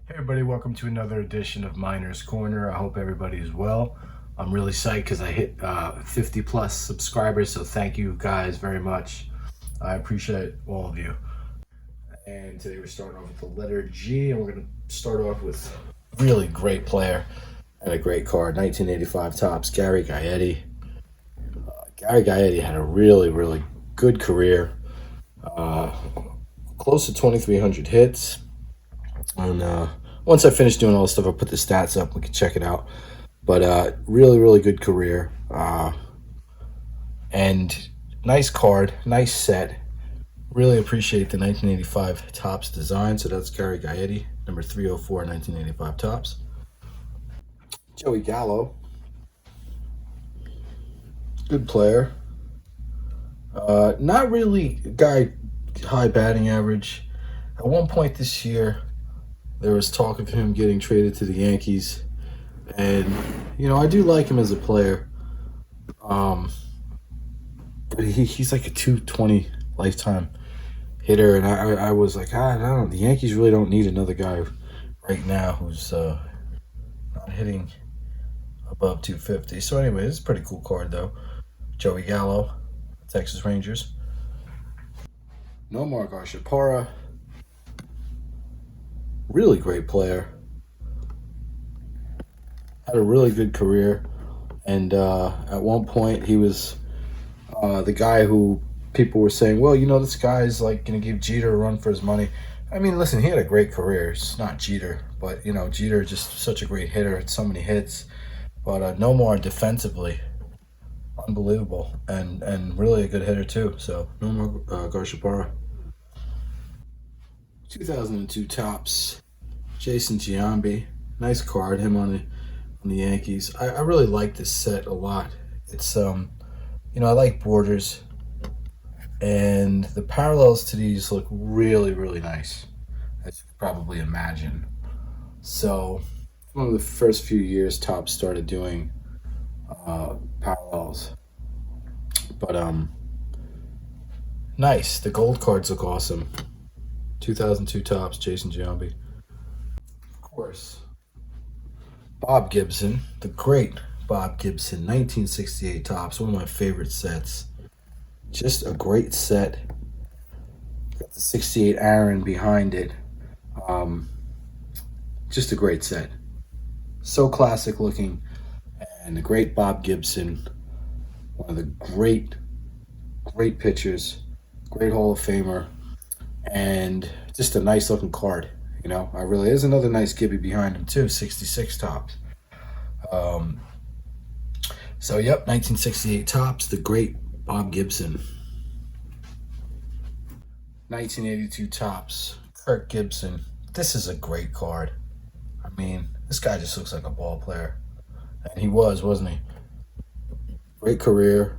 Hey everybody, welcome to another edition of Miners Corner. I hope everybody is well. I'm really psyched because I hit 50 plus subscribers, so thank you guys very much. I appreciate all of you. And today we're starting off with the letter G, and we're going to start off with a really great player and a great card. 1985 Topps, Gary Gaetti. Gary Gaetti had a really good career. Close to 2,300 hits. And once I finish doing all this stuff, I'll put the stats up. We can check it out. But really good career. And nice card, nice set. Really appreciate the 1985 Topps design. So that's Gary Gaetti, number 304, 1985 Topps. Joey Gallo. Good player. Not really a guy high batting average. At one point this year, there was talk of him getting traded to the Yankees. And, you know, I do like him as a player. But he's like a 220 lifetime hitter. And I was like, I don't know. The Yankees really don't need another guy right now who's not hitting above 250. So anyway, it's a pretty cool card, though. Joey Gallo, Texas Rangers. Nomar Garciaparra. Really great player. Had a really good career. And at one point, he was the guy who people were saying, well, you know, this guy's like going to give Jeter a run for his money. I mean, listen, he had a great career. It's not Jeter. But, you know, Jeter just such a great hitter. Had so many hits. But Nomar defensively, unbelievable. And really a good hitter, too. So, Nomar Garciaparra. 2002 Topps, Jason Giambi. Nice card, him on the Yankees. I really like this set a lot. It's you know, I like borders, and the parallels to these look really nice, as you could probably imagine. So one of the first few years Topps started doing parallels. But nice. The gold cards look awesome. 2002 Topps, Jason Giambi. Of course, Bob Gibson, the great Bob Gibson, 1968 Topps, one of my favorite sets. Just a great set. Got the 68 Aaron behind it. Just a great set. So classic looking. And the great Bob Gibson, one of the great pitchers, great Hall of Famer. And just a nice looking card, you know. There's another nice Gibby behind him too, 66 Topps. So yep, 1968 Topps, the great Bob Gibson. 1982 Topps, Kirk Gibson. This is a great card. I mean, this guy just looks like a ball player, and he wasn't he? Great career,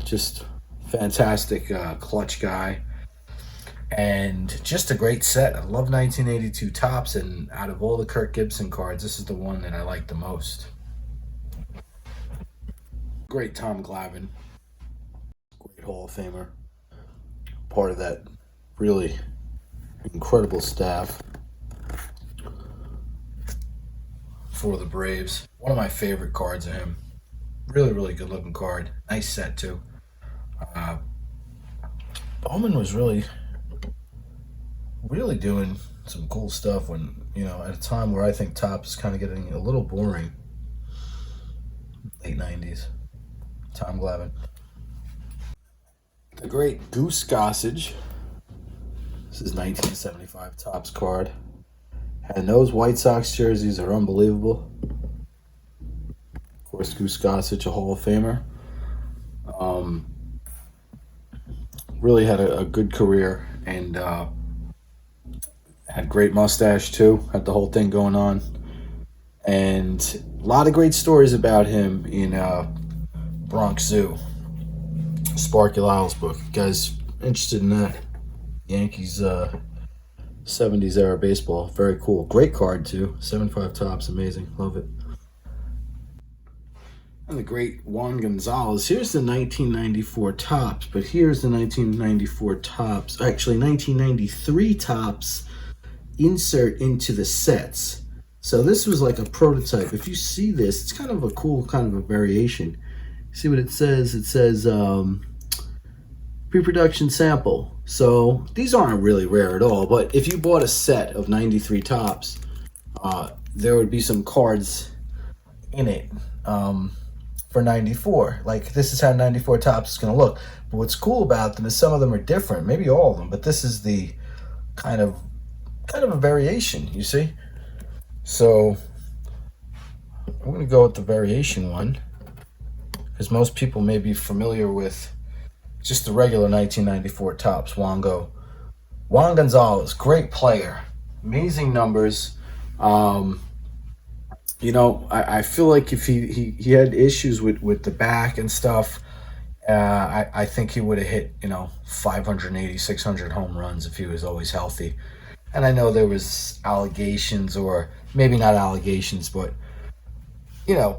just fantastic clutch guy. And just a great set. I love 1982 Topps, and out of all the Kirk Gibson cards, this is the one that I like the most. Great Tom Glavine. Great Hall of Famer. Part of that really incredible staff for the Braves. One of my favorite cards of him. Really good looking card. Nice set, too. Bowman was really doing some cool stuff when, you know, at a time where I think Topps is kind of getting a little boring. Late 90s. Tom Glavine. The great Goose Gossage. This is 1975 Topps card. And those White Sox jerseys are unbelievable. Of course, Goose Gossage, a Hall of Famer. Really had a good career, and had great mustache too. Had the whole thing going on, and a lot of great stories about him in Bronx Zoo. Sparky Lyle's book. You guys interested in that? Yankees 70s era baseball. Very cool. Great card too. 75 Topps. Amazing. Love it. And the great Juan Gonzalez. Here's the 1994 Topps, but here's the 1994 Topps. Actually, 1993 Topps insert into the sets. So this was like a prototype. If you see this, it's kind of a cool kind of a variation. See what it says? It says pre-production sample. So these aren't really rare at all, but if you bought a set of 93 tops, there would be some cards in it for 94. Like, this is how 94 tops is going to look. But what's cool about them is some of them are different, maybe all of them, but this is the kind of a variation, you see? So I'm going to go with the variation one, because most people may be familiar with just the regular 1994 tops. Juan Gonzalez, great player, amazing numbers. You know, I feel like if he had issues with the back and stuff, I think he would have hit, 580, 600 home runs if he was always healthy. And I know there was allegations, or maybe not allegations, but,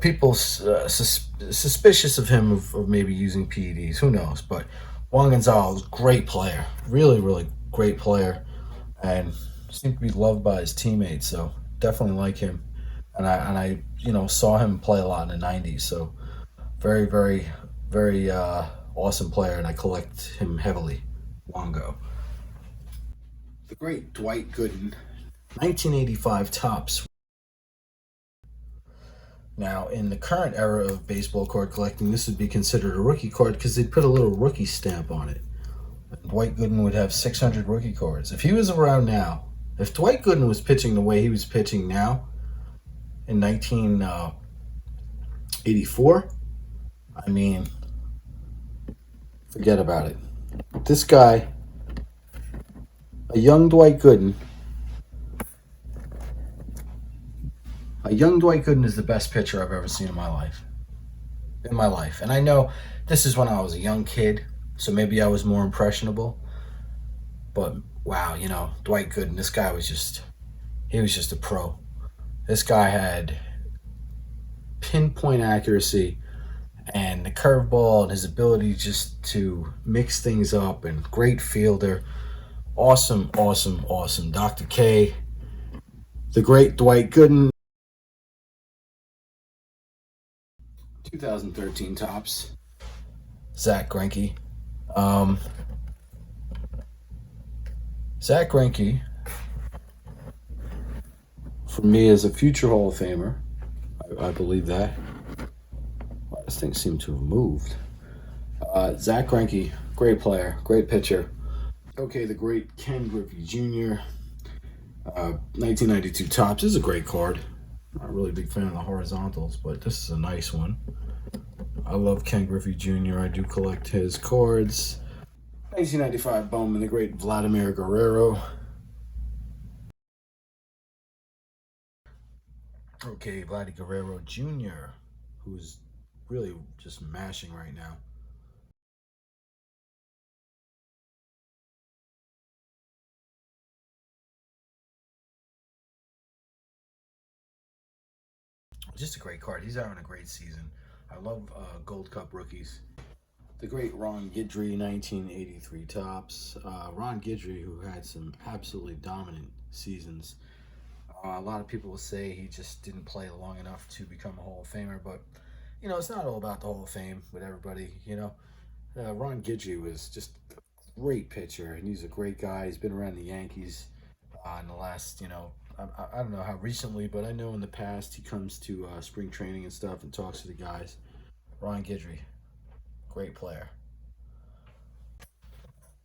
people suspicious of him of maybe using PEDs. Who knows? But Juan Gonzalez, great player. Really, really great player. And seemed to be loved by his teammates, so definitely like him. And I saw him play a lot in the 90s, so very, very, very awesome player, and I collect him heavily. Wongo. The great Dwight Gooden, 1985 tops. Now, in the current era of baseball card collecting, this would be considered a rookie card because they'd put a little rookie stamp on it. And Dwight Gooden would have 600 rookie cards. If he was around now, if Dwight Gooden was pitching the way he was pitching now, in 1984, I mean, forget about it. This guy, a young Dwight Gooden is the best pitcher I've ever seen in my life. And I know this is when I was a young kid, so maybe I was more impressionable. But wow, Dwight Gooden, this guy was just a pro. This guy had pinpoint accuracy and the curveball and his ability just to mix things up, and great fielder. Awesome, awesome, awesome. Dr. K, the great Dwight Gooden. 2013 tops. Zach Greinke. Zach Greinke, for me, is a future Hall of Famer. I believe that. Well, this thing seemed to have moved. Zach Greinke, great player, great pitcher. Okay, the great Ken Griffey Jr., 1992 tops. This is a great card. Not really a big fan of the horizontals, but this is a nice one. I love Ken Griffey Jr. I do collect his cards. 1995 Bowman, the great Vladimir Guerrero. Okay, Vladimir Guerrero Jr., who's really just mashing right now. Just a great card. He's having a great season. I love Gold Cup rookies. The great Ron Guidry, 1983 tops. Ron Guidry, who had some absolutely dominant seasons. A lot of people will say he just didn't play long enough to become a Hall of Famer, but, it's not all about the Hall of Fame with everybody, Ron Guidry was just a great pitcher, and he's a great guy. He's been around the Yankees in the last, I don't know how recently, but I know in the past he comes to spring training and stuff and talks to the guys. Ron Guidry, great player.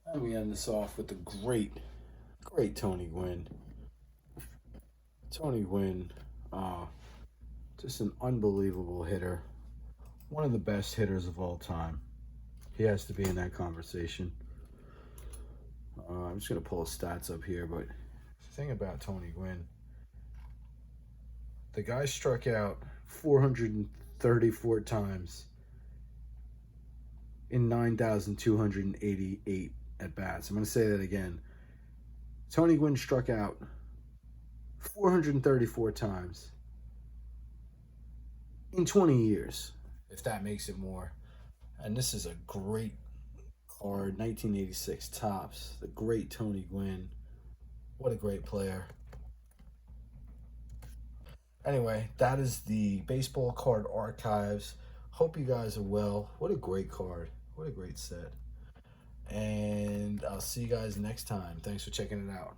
And we end this off with the great Tony Gwynn. Tony Gwynn, just an unbelievable hitter. One of the best hitters of all time. He has to be in that conversation. I'm just going to pull his stats up here, but the thing about Tony Gwynn, the guy struck out 434 times in 9,288 at bats. I'm going to say that again. Tony Gwynn struck out 434 times in 20 years, if that makes it more. And this is a great card, 1986 tops. The great Tony Gwynn. What a great player. Anyway, that is the baseball card archives. Hope you guys are well. What a great card. What a great set. And I'll see you guys next time. Thanks for checking it out.